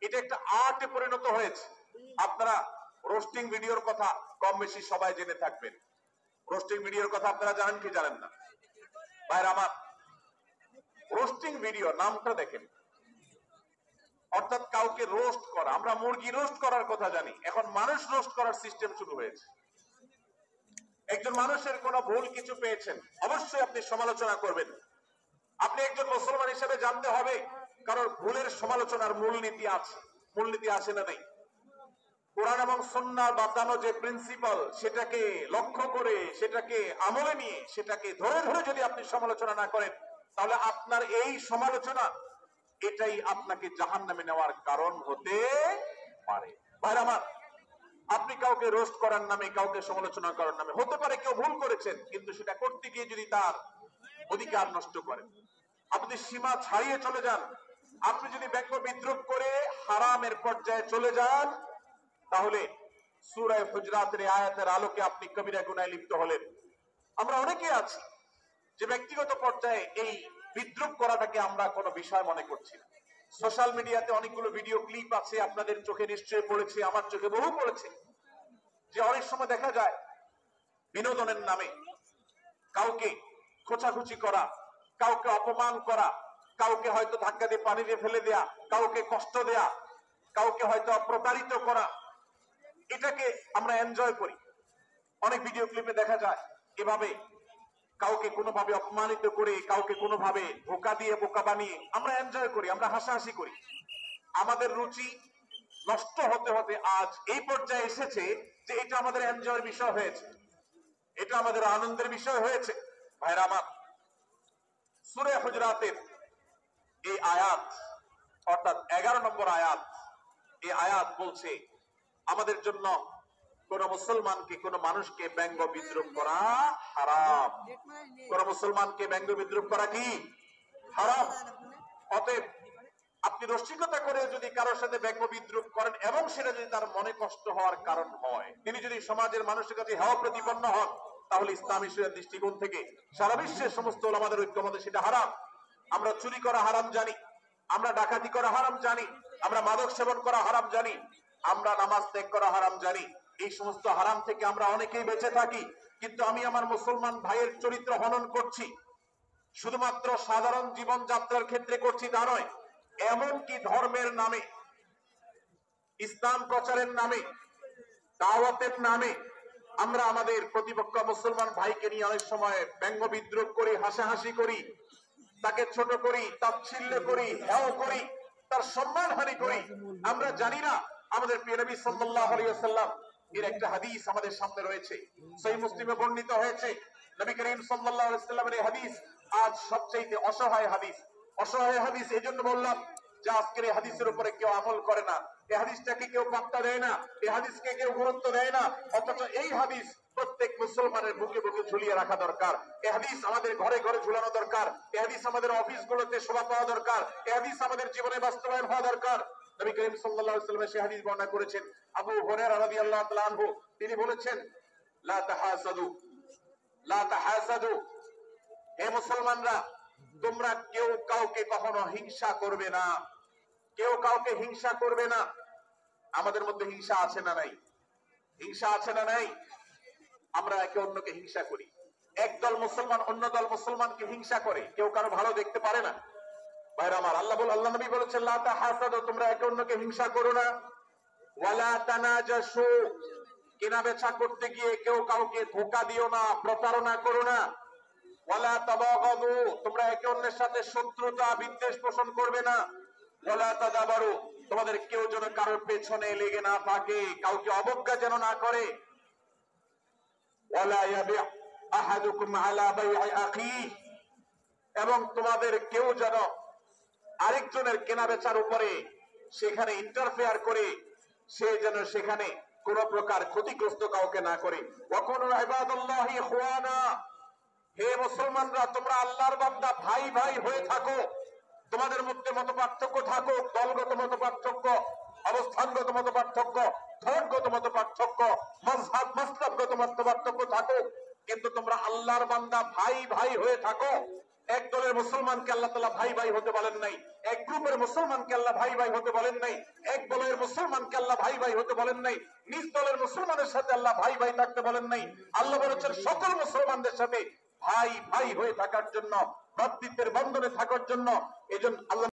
এটা একটা আর্টে পরিণত হয়েছে। আপনারা রোস্টিং ভিডিওর কথা কম বেশি সবাই জেনে থাকবেন। রোস্টিং ভিডিওর কথা আপনারা জানেন কি জানেন না? ভাইরা আমার, রোস্টিং ভিডিও নামটা দেখেন, অর্থাৎ কাউকে রোস্ট করা। আমরা মুরগি রোস্ট করার কথা জানি, এখন মানুষ রোস্ট করার সিস্টেম শুরু হয়েছে। একজন মানুষের কোনো ভুল কিছু পেয়েছেন, অবশ্যই আপনি সমালোচনা করবেন। আপনি একজন মুসলমান হিসেবে জানতে হবে কারণ ভুলের সমালোচনার মূলনীতি আছে। মূলনীতি আছে না নেই? কোরআন এবং সুন্নাহর বাতানো যে প্রিন্সিপাল, সেটাকে লক্ষ্য করে, সেটাকে আমলে নিয়ে, সেটাকে ধরে ধরে যদি আপনি সমালোচনা না করেন, তাহলে আপনার এই সমালোচনা এটাই আপনাকে জাহান্নামে নেওয়ার কারণ হতে পারে। ভাইরা আমার, আপনি কাউকে রোস্ট করার নামে, কাউকে সমালোচনা করার নামে, হতে পারে কেউ ভুল করেছেন, কিন্তু সেটা করতে গিয়ে যদি তার অধিকার নষ্ট করেন, আপনি সীমা ছাড়িয়ে চলে যান, আপনি যদি ব্যঙ্গ বিদ্রুপ করে হারামের পর্যায়ে চলে যান, তাহলে সূরা হুজরাতের আয়াতের আলোকে আপনি কবিরা গুনাহে লিপ্ত হলেন। আমরা অনেকে আছি যে ব্যক্তিগত পর্যায়ে এই বিদ্রুপ করাটাকে আমরা কোনো বিষয় মনে করছি না। সোশ্যাল মিডিয়াতে অনেকগুলো ভিডিও ক্লিপ আছে, আপনাদের চোখে নিশ্চয়ই পড়েছে, আমার চোখে বহু পড়েছে, যে অনেক সময় দেখা যায় বিনোদনের নামে কাউকে খোঁচাখুচি করা, কাউকে অপমান করা, কাউকে হয়তো ধাক্কা দিয়ে পানি দিয়ে ফেলে দেয়া, কাউকে কষ্ট দেয়া, কাউকে হয়তো প্রতারিত করা, এটাকে আমরা এনজয় করি। অনেক ভিডিও ক্লিপে দেখা যায় এভাবে কাউকে কোনোভাবে অপমানিত করে, কাউকে কোনোভাবে ধোঁকা দিয়ে, বোকা বানিয়ে আমরা এনজয় করি, আমরা হাসাহাসি করি। আমাদের রুচি নষ্ট হতে হতে আজ এই পর্যায়ে এসেছে যে এটা আমাদের এনজয়ের বিষয় হয়েছে, এটা আমাদের আনন্দের বিষয় হয়েছে। ভাইরা আমার, সূরা হুজরাতের এই আয়াত, অর্থাৎ 11 নম্বর আয়াত, এই আয়াত বলছে আমাদের জন্য কোন মুসলমানকে, কোন মানুষকে ব্যঙ্গ বিদ্রুপ করা হারাম। কোন মুসলমানকে ব্যঙ্গ বিদ্রুপ করা কি হারাম। অতএব আপনি রসিকতা করে যদি কারোর সাথে ব্যঙ্গ বিদ্রুপ করেন এবং সেটা যদি তার মনে কষ্ট হওয়ার কারণ হয়, তিনি যদি সমাজের মানুষের কাছে হেয় প্রতিপন্ন হন, তাহলে ইসলামী শরিয়ার দৃষ্টিকোণ থেকে সারা বিশ্বের সমস্ত ওলামাদের ঐক্যমতে সেটা হারাম। আমরা চুরি করা হারাম জানি, আমরা ডাকাতি করা হারাম জানি, আমরা মাদক সেবন করা হারাম জানি, আমরা নামাজ ত্যাগ করা হারাম জানি। এই সমস্ত হারাম থেকে আমরা অনেকেই বেঁচে থাকি, কিন্তু আমি আমার মুসলমান ভাইয়ের চরিত্র হনন করছি, শুধুমাত্র সাধারণ জীবন যাত্রার ক্ষেত্রে করছি তা নয়, এমনকি ধর্মের নামে, ইসলাম প্রচারের নামে, দাওয়াতের নামে আমরা আমাদের প্রতিপক্ষ মুসলমান ভাইকে নিয়ে অনেক সময় ব্যঙ্গ বিদ্রুপ করি, হাসাহাসি করি, তাকে ছোট করি, তাচ্ছিল্য করি, হেয় করি, তার সম্মানহানি করি। আমরা জানি না আমাদের প্রিয় নবী সাল্লাল্লাহু আলাইহি ওয়াসাল্লাম এর একটা হাদিস আমাদের সামনে রয়েছে, সহিহ মুসলিমে বর্ণিত হয়েছে। নবী করিম সাল্লাল্লাহু আলাইহি ওয়াসাল্লামের এই হাদিস আজ সবচেয়ে অসহায় হাদিস। অসহায় হাদিস এজন্য বললাম যে আজকের এই হাদিসের উপরে কেউ আমল করে না, এই হাদিসটাকে কেউ পাত্তা দেয় না, এই হাদিসকে কেউ গুরুত্ব দেয় না, অথচ এই হাদিস প্রত্যেক মুসলমানের বুকে বুকে ঝুলিয়ে রাখা দরকার। এই হাদিস আমাদের ঘরে ঘরে ঝুলানো দরকার, এই হাদিস আমাদের অফিসগুলোতে শোভা পাওয়া দরকার, এই হাদিস আমাদের জীবনে বাস্তবায়ন হওয়া দরকার। নবী করিম সাল্লাল্লাহু আলাইহি ওয়াসাল্লাম সেই হাদিস বর্ণনা করেছেন। আবু হুরায়রা রাদিয়াল্লাহু তাআলা আনহু তিনি বলেছেন, লা তাহাসাদু, লা তাহাসাদু, হে মুসলমানরা, তোমরা কেউ কাউকে কখনো হিংসা করবে না, কেউ কাউকে হিংসা করবে না। আমাদের মধ্যে হিংসা আছে না নাই? হিংসা আছে না নাই? আমরা একে অন্যকে হিংসা করি। একদল মুসলমান অন্য দল মুসলমানকে হিংসা করে, কেউ কারো ভালো দেখতে পারে না। ভাইরা আমার, আল্লাহ নবী বলেছেন, লা তাহাসাদু, তোমরা একে অন্যকে হিংসা করো না। ওয়ালা তানাজাসু, কেনা বেচা করতে গিয়ে কেউ কাউকে ধোঁকা দিও না, প্রতারণা করো না। ওয়ালা তাবাগাদু, তোমরা একে অন্যের সাথে শত্রুতা বিদ্বেষ পোষণ করবে না। ওয়ালা তাদাবারু, তোমাদের কেউ যেন কারোর পেছনে লেগে না থাকে, কাউকে অবজ্ঞা যেন না করে। ওয়ালা ইয়াবি আহাদুকুম আলা বাই'i আখিহি, এবং তোমাদের কেউ যেন আরেকজনের কেনা বেচার উপরে সেখানে ইন্টারফেয়ার করে, সে যেন সেখানে কোন প্রকার ক্ষতিগ্রস্ত কাউকে না করে। ওয়াকুনু ইবাদাল্লাহি ইখওয়ানা, হে মুসলমানরা, তোমরা আল্লাহর বান্দা, ভাই ভাই হয়ে থাকো। তোমাদের মধ্যে মত পার্থক্য থাকুক, দলগত মত পার্থক্য, অবস্থানগত মত পার্থক্য, ধর্মগত মত পার্থক্য, মাযহাব মাসলাকগত মত পার্থক্য থাকুক, কিন্তু তোমরা আল্লাহর বান্দা, ভাই ভাই হয়ে থাকো। এক দলের মুসলমানকে আল্লাহ তাআলা ভাই ভাই হতে বলেন নাই, এক গ্রুপের মুসলমানকে আল্লাহ ভাই ভাই হতে বলেন নাই, এক দলের মুসলমানকে আল্লাহ ভাই ভাই হতে বলেন নাই, নিজ দলের মুসলমানের সাথে আল্লাহ ভাই ভাই থাকতে বলেন নাই। আল্লাহ বলেছেন সকল মুসলমানদের সাথে ভাই ভাই হয়ে থাকার জন্য, ভ্রাতৃত্বের বন্ধনে থাকার জন্য। এজন্য আল্লাহ